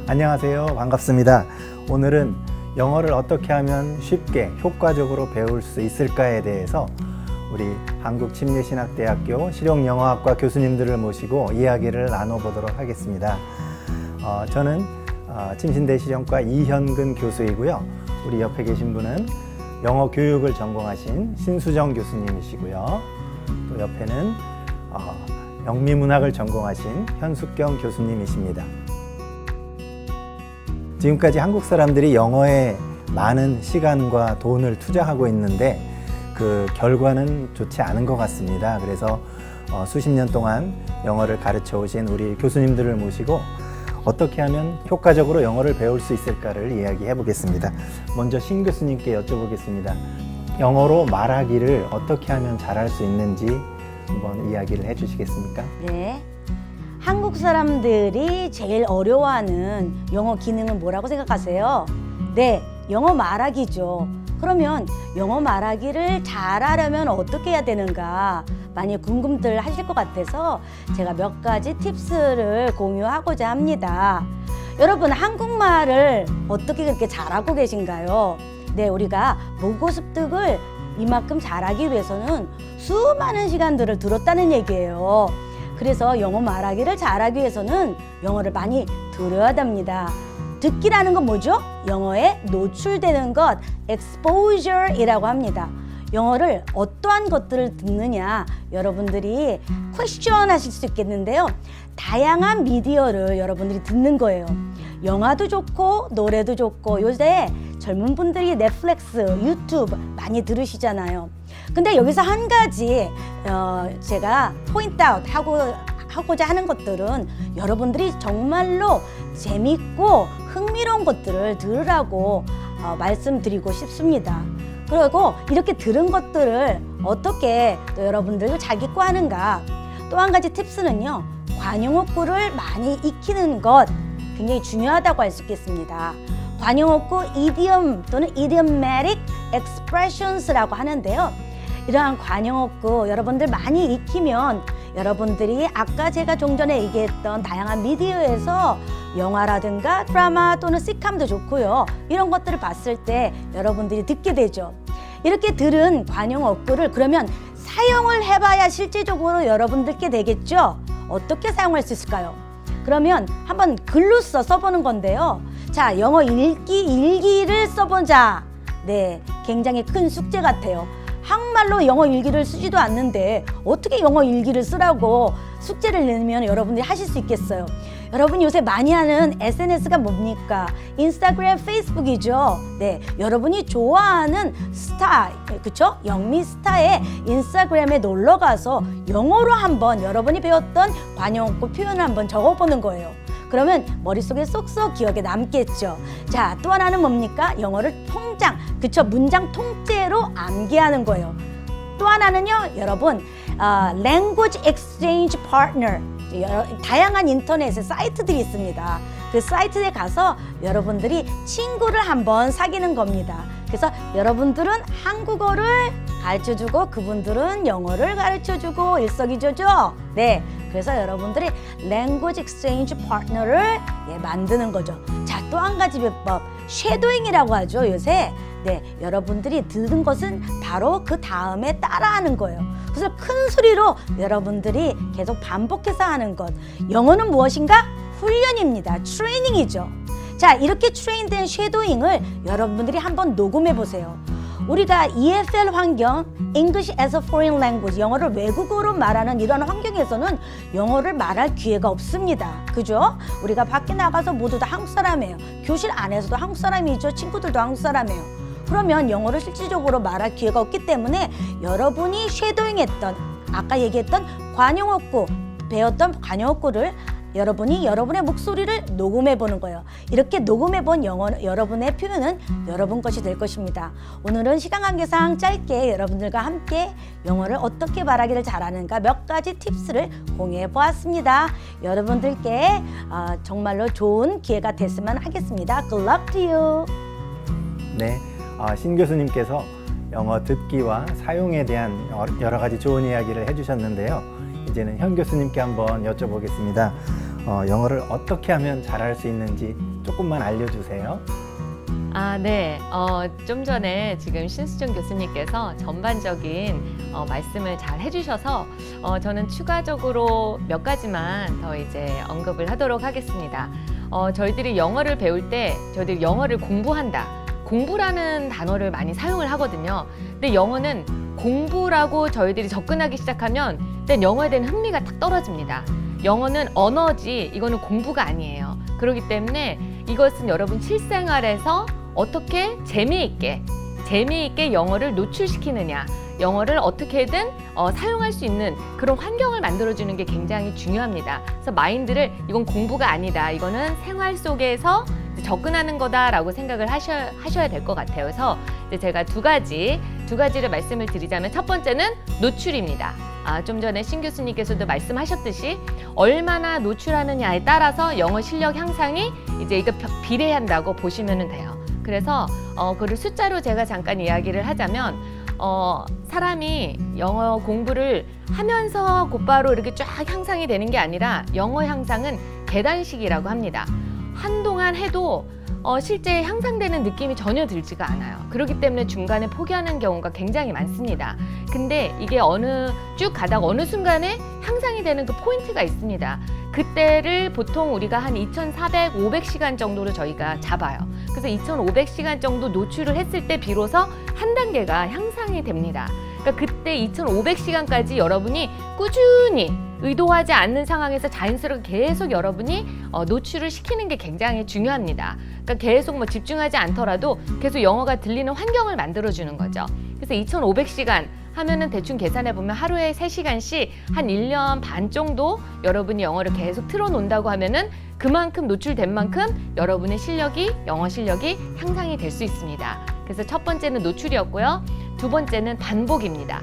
안녕하세요. 반갑습니다. 오늘은 영어를 어떻게 하면 쉽게 효과적으로 배울 수 있을까에 대해서 우리 한국침례신학대학교 실용영어학과 교수님들을 모시고 이야기를 나눠보도록 하겠습니다. 저는 침신대 실용과 이현근 교수이고요. 우리 옆에 계신 분은 영어 교육을 전공하신 신수정 교수님이시고요. 또 옆에는 영미문학을 전공하신 현숙경 교수님이십니다. 지금까지 한국 사람들이 영어에 많은 시간과 돈을 투자하고 있는데 그 결과는 좋지 않은 것 같습니다. 그래서 수십 년 동안 영어를 가르쳐 오신 우리 교수님들을 모시고 어떻게 하면 효과적으로 영어를 배울 수 있을까를 이야기해 보겠습니다. 먼저 신 교수님께 여쭤보겠습니다. 영어로 말하기를 어떻게 하면 잘할 수 있는지 한번 이야기를 해 주시겠습니까? 네. 한국 사람들이 제일 어려워하는 영어 기능은 뭐라고 생각하세요? 네, 영어 말하기죠. 그러면 영어 말하기를 잘하려면 어떻게 해야 되는가 많이 궁금들 하실 것 같아서 제가 몇 가지 팁스를 공유하고자 합니다. 여러분, 한국말을 어떻게 그렇게 잘하고 계신가요? 네, 우리가 모국 습득을 이만큼 잘하기 위해서는 수많은 시간들을 들었다는 얘기예요. 그래서 영어 말하기를 잘하기 위해서는 영어를 많이 들어야 됩니다. 듣기라는 건 뭐죠? 영어에 노출되는 것, exposure이라고 합니다. 영어를 어떠한 것들을 듣느냐, 여러분들이 퀘스천 하실 수 있겠는데요. 다양한 미디어를 여러분들이 듣는 거예요. 영화도 좋고 노래도 좋고 요새 젊은 분들이 넷플릭스, 유튜브 많이 들으시잖아요. 근데 여기서 한 가지 제가 포인트 아웃 하고자 하는 것들은 여러분들이 정말로 재밌고 흥미로운 것들을 들으라고 말씀드리고 싶습니다. 그리고 이렇게 들은 것들을 어떻게 또 여러분들도 자기 거 하는가. 또 한 가지 팁스는요, 관용어구를 많이 익히는 것 굉장히 중요하다고 할 수 있겠습니다. 관용어구 idiom 또는 idiomatic expressions라고 하는데요. 이러한 관용어구 여러분들 많이 익히면 여러분들이 아까 제가 좀 전에 얘기했던 다양한 미디어에서 영화라든가 드라마 또는 시캄도 좋고요. 이런 것들을 봤을 때 여러분들이 듣게 되죠. 이렇게 들은 관용어구를 그러면 사용을 해봐야 실질적으로 여러분들께 되겠죠. 어떻게 사용할 수 있을까요? 그러면 한번 글로 써보는 건데요. 자, 영어 일기를 써보자. 네, 굉장히 큰 숙제 같아요. 한국말로 영어 일기를 쓰지도 않는데 어떻게 영어 일기를 쓰라고 숙제를 내면 여러분들이 하실 수 있겠어요? 여러분 요새 많이 하는 SNS가 뭡니까? 인스타그램, 페이스북이죠. 네, 여러분이 좋아하는 스타, 그쵸? 영미 스타의 인스타그램에 놀러 가서 영어로 한번 여러분이 배웠던 관용어구 표현을 한번 적어보는 거예요. 그러면 머릿속에 쏙쏙 기억에 남겠죠. 자, 또 하나는 뭡니까? 영어를 통장, 그쵸? 문장 통째로 암기하는 거예요. 또 하나는요, 여러분, Language Exchange Partner. 다양한 인터넷에 사이트들이 있습니다. 그 사이트에 가서 여러분들이 친구를 한번 사귀는 겁니다. 그래서 여러분들은 한국어를 가르쳐주고 그분들은 영어를 가르쳐주고 일석이조죠. 네, 그래서 여러분들이 Language Exchange Partner를 만드는 거죠. 자, 또 한 가지 비법, 쉐도잉이라고 하죠, 요새. 네, 여러분들이 들은 것은 바로 그 다음에 따라하는 거예요. 그래서 큰 소리로 여러분들이 계속 반복해서 하는 것. 영어는 무엇인가? 훈련입니다. 트레이닝이죠. 자, 이렇게 트레인된 쉐도잉을 여러분들이 한번 녹음해 보세요. 우리가 EFL 환경, English as a Foreign Language, 영어를 외국어로 말하는 이런 환경에서는 영어를 말할 기회가 없습니다. 그죠? 우리가 밖에 나가서 모두 다 한국 사람이에요. 교실 안에서도 한국 사람이죠. 친구들도 한국 사람이에요. 그러면 영어를 실질적으로 말할 기회가 없기 때문에 여러분이 쉐도잉했던, 아까 얘기했던 관용어구, 배웠던 관용어구를 여러분이 여러분의 목소리를 녹음해 보는 거예요. 이렇게 녹음해 본 영어, 여러분의 표현은 여러분 것이 될 것입니다. 오늘은 시간 관계상 짧게 여러분들과 함께 영어를 어떻게 말하기를 잘하는가 몇 가지 팁스를 공유해 보았습니다. 여러분들께 정말로 좋은 기회가 됐으면 하겠습니다. Good luck to you. 네, 신 교수님께서 영어 듣기와 사용에 대한 여러 가지 좋은 이야기를 해주셨는데요. 이제는 현 교수님께 한번 여쭤보겠습니다. 영어를 어떻게 하면 잘할 수 있는지 조금만 알려주세요. 네. 좀 전에 지금 신수정 교수님께서 전반적인 말씀을 잘 해주셔서 저는 추가적으로 몇 가지만 더 이제 언급을 하도록 하겠습니다. 저희들이 영어를 배울 때 저희들이 영어를 공부한다. 공부라는 단어를 많이 사용을 하거든요. 근데 영어는 공부라고 저희들이 접근하기 시작하면 일단 영어에 대한 흥미가 탁 떨어집니다. 영어는 언어지 이거는 공부가 아니에요. 그렇기 때문에 이것은 여러분 실생활에서 어떻게 재미있게 영어를 노출시키느냐, 영어를 어떻게든 사용할 수 있는 그런 환경을 만들어주는 게 굉장히 중요합니다. 그래서 마인드를 이건 공부가 아니다, 이거는 생활 속에서 접근하는 거다라고 생각을 하셔야 될 것 같아요. 그래서 이제 제가 두 가지를 말씀을 드리자면 첫 번째는 노출입니다. 좀 전에 신 교수님께서도 말씀하셨듯이 얼마나 노출하느냐에 따라서 영어 실력 향상이 이제 이거 비례한다고 보시면 돼요. 그래서 그를 숫자로 제가 잠깐 이야기를 하자면 사람이 영어 공부를 하면서 곧바로 이렇게 쫙 향상이 되는 게 아니라 영어 향상은 계단식이라고 합니다. 한동안 해도 실제 향상되는 느낌이 전혀 들지가 않아요. 그렇기 때문에 중간에 포기하는 경우가 굉장히 많습니다. 근데 이게 쭉 가다가 어느 순간에 향상이 되는 그 포인트가 있습니다. 그때를 보통 우리가 한 2,400, 500시간 정도로 저희가 잡아요. 그래서 2,500시간 정도 노출을 했을 때 비로소 한 단계가 향상이 됩니다. 그러니까 그때 2,500시간까지 여러분이 꾸준히 의도하지 않는 상황에서 자연스럽게 계속 여러분이 노출을 시키는 게 굉장히 중요합니다. 그러니까 계속 뭐 집중하지 않더라도 계속 영어가 들리는 환경을 만들어주는 거죠. 그래서 2,500시간 하면은 대충 계산해 보면 하루에 3시간씩 한 1년 반 정도 여러분이 영어를 계속 틀어놓는다고 하면은 그만큼 노출된 만큼 여러분의 영어 실력이 향상이 될 수 있습니다. 그래서 첫 번째는 노출이었고요. 두 번째는 반복입니다.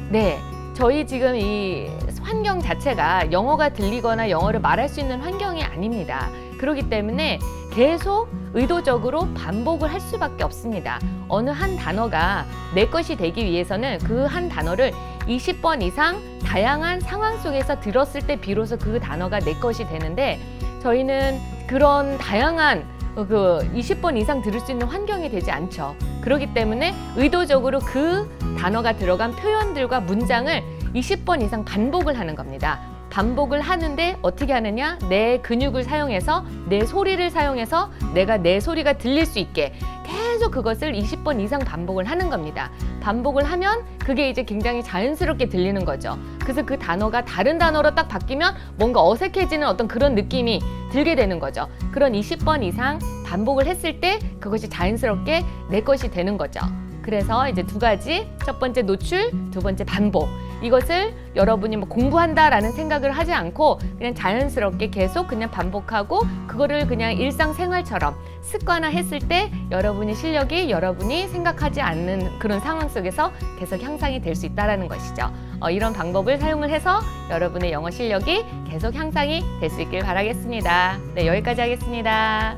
네. 저희 지금 이 환경 자체가 영어가 들리거나 영어를 말할 수 있는 환경이 아닙니다. 그렇기 때문에 계속 의도적으로 반복을 할 수밖에 없습니다. 어느 한 단어가 내 것이 되기 위해서는 그 한 단어를 20번 이상 다양한 상황 속에서 들었을 때 비로소 그 단어가 내 것이 되는데 저희는 그런 다양한 20번 이상 들을 수 있는 환경이 되지 않죠. 그렇기 때문에 의도적으로 그 단어가 들어간 표현들과 문장을 20번 이상 반복을 하는 겁니다. 반복을 하는데 어떻게 하느냐? 내 근육을 사용해서 내 소리를 사용해서 내가 내 소리가 들릴 수 있게 계속 그것을 20번 이상 반복을 하는 겁니다. 반복을 하면 그게 이제 굉장히 자연스럽게 들리는 거죠. 그래서 그 단어가 다른 단어로 딱 바뀌면 뭔가 어색해지는 어떤 그런 느낌이 들게 되는 거죠. 그런 20번 이상 반복을 했을 때 그것이 자연스럽게 내 것이 되는 거죠. 그래서 이제 두 가지, 첫 번째 노출, 두 번째 반복. 이것을 여러분이 뭐 공부한다라는 생각을 하지 않고 그냥 자연스럽게 계속 그냥 반복하고 그거를 그냥 일상생활처럼 습관화했을 때 여러분의 실력이 여러분이 생각하지 않는 그런 상황 속에서 계속 향상이 될 수 있다는 것이죠. 이런 방법을 사용을 해서 여러분의 영어 실력이 계속 향상이 될 수 있길 바라겠습니다. 네, 여기까지 하겠습니다.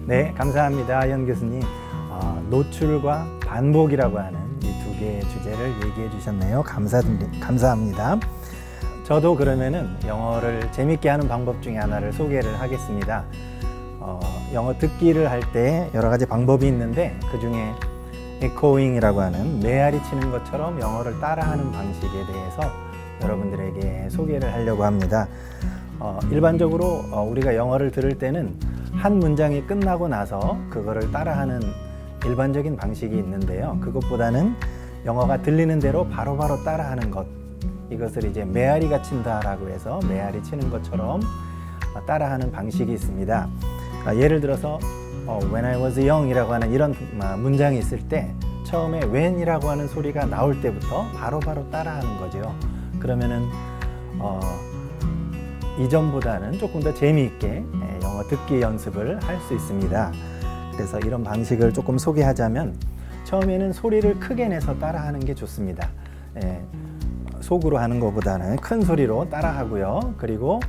네, 감사합니다. 연 교수님. 노출과 반복이라고 하는 이 두 개의 주제를 얘기해 주셨네요. 감사합니다. 저도 그러면은 영어를 재밌게 하는 방법 중에 하나를 소개를 하겠습니다. 영어 듣기를 할 때 여러 가지 방법이 있는데 그 중에 에코잉이라고 하는 메아리 치는 것처럼 영어를 따라하는 방식에 대해서 여러분들에게 소개를 하려고 합니다. 일반적으로 우리가 영어를 들을 때는 한 문장이 끝나고 나서 그거를 따라하는 일반적인 방식이 있는데요. 그것보다는 영어가 들리는 대로 바로바로 따라하는 것, 이것을 이제 메아리가 친다라고 해서 메아리 치는 것처럼 따라하는 방식이 있습니다. 예를 들어서 When I was young 이라고 하는 이런 문장이 있을 때 처음에 when이라고 하는 소리가 나올 때부터 바로바로 따라하는 거죠. 그러면은 이전보다는 조금 더 재미있게 영어 듣기 연습을 할 수 있습니다. 그래서 이런 방식을 조금 소개하자면 처음에는 소리를 크게 내서 따라하는 게 좋습니다. 속으로 하는 것보다는 큰 소리로 따라하고요. 그리고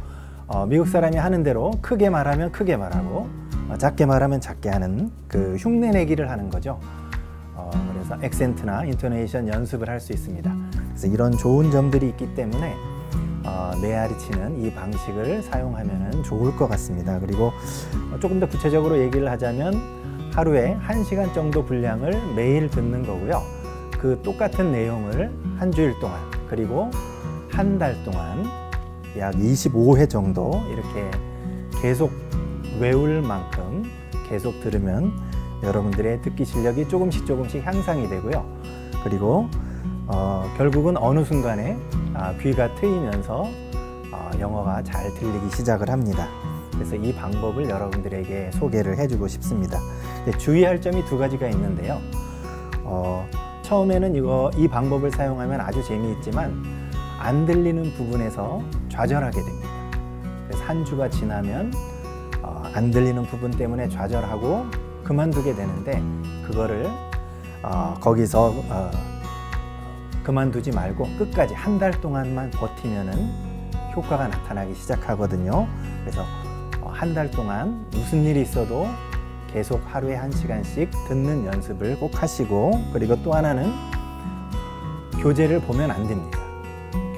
미국 사람이 하는 대로 크게 말하면 크게 말하고 작게 말하면 작게 하는 그 흉내내기를 하는 거죠. 그래서 액센트나 인토네이션 연습을 할 수 있습니다. 그래서 이런 좋은 점들이 있기 때문에 메아리 치는 이 방식을 사용하면 좋을 것 같습니다. 그리고 조금 더 구체적으로 얘기를 하자면 하루에 1시간 정도 분량을 매일 듣는 거고요. 그 똑같은 내용을 한 주일 동안 그리고 한 달 동안 약 25회 정도 이렇게 계속 외울 만큼 계속 들으면 여러분들의 듣기 실력이 조금씩 향상이 되고요. 그리고 결국은 어느 순간에 귀가 트이면서 영어가 잘 들리기 시작을 합니다. 그래서 이 방법을 여러분들에게 소개를 해주고 싶습니다. 주의할 점이 두 가지가 있는데요. 처음에는 이 방법을 사용하면 아주 재미있지만 안 들리는 부분에서 좌절하게 됩니다. 그래서 한 주가 지나면 안 들리는 부분 때문에 좌절하고 그만두게 되는데 그거를 거기서 그만두지 말고 끝까지 한 달 동안만 버티면은 효과가 나타나기 시작하거든요. 그래서 한 달 동안 무슨 일이 있어도 계속 하루에 1시간씩 듣는 연습을 꼭 하시고, 그리고 또 하나는 교재를 보면 안 됩니다.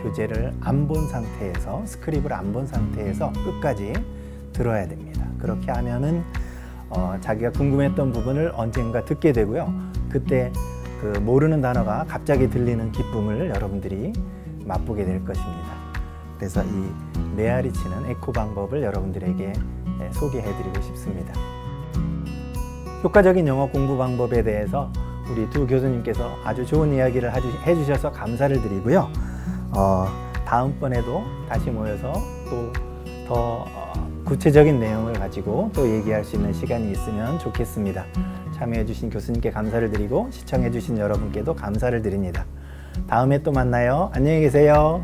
교재를 안 본 상태에서, 스크립을 안 본 상태에서 끝까지 들어야 됩니다. 그렇게 하면은 자기가 궁금했던 부분을 언젠가 듣게 되고요. 그때 그 모르는 단어가 갑자기 들리는 기쁨을 여러분들이 맛보게 될 것입니다. 그래서 이 메아리 치는 에코 방법을 여러분들에게 소개해드리고 싶습니다. 효과적인 영어 공부 방법에 대해서 우리 두 교수님께서 아주 좋은 이야기를 해주셔서 감사를 드리고요. 다음번에도 다시 모여서 또 더 구체적인 내용을 가지고 또 얘기할 수 있는 시간이 있으면 좋겠습니다. 참여해주신 교수님께 감사를 드리고 시청해주신 여러분께도 감사를 드립니다. 다음에 또 만나요. 안녕히 계세요.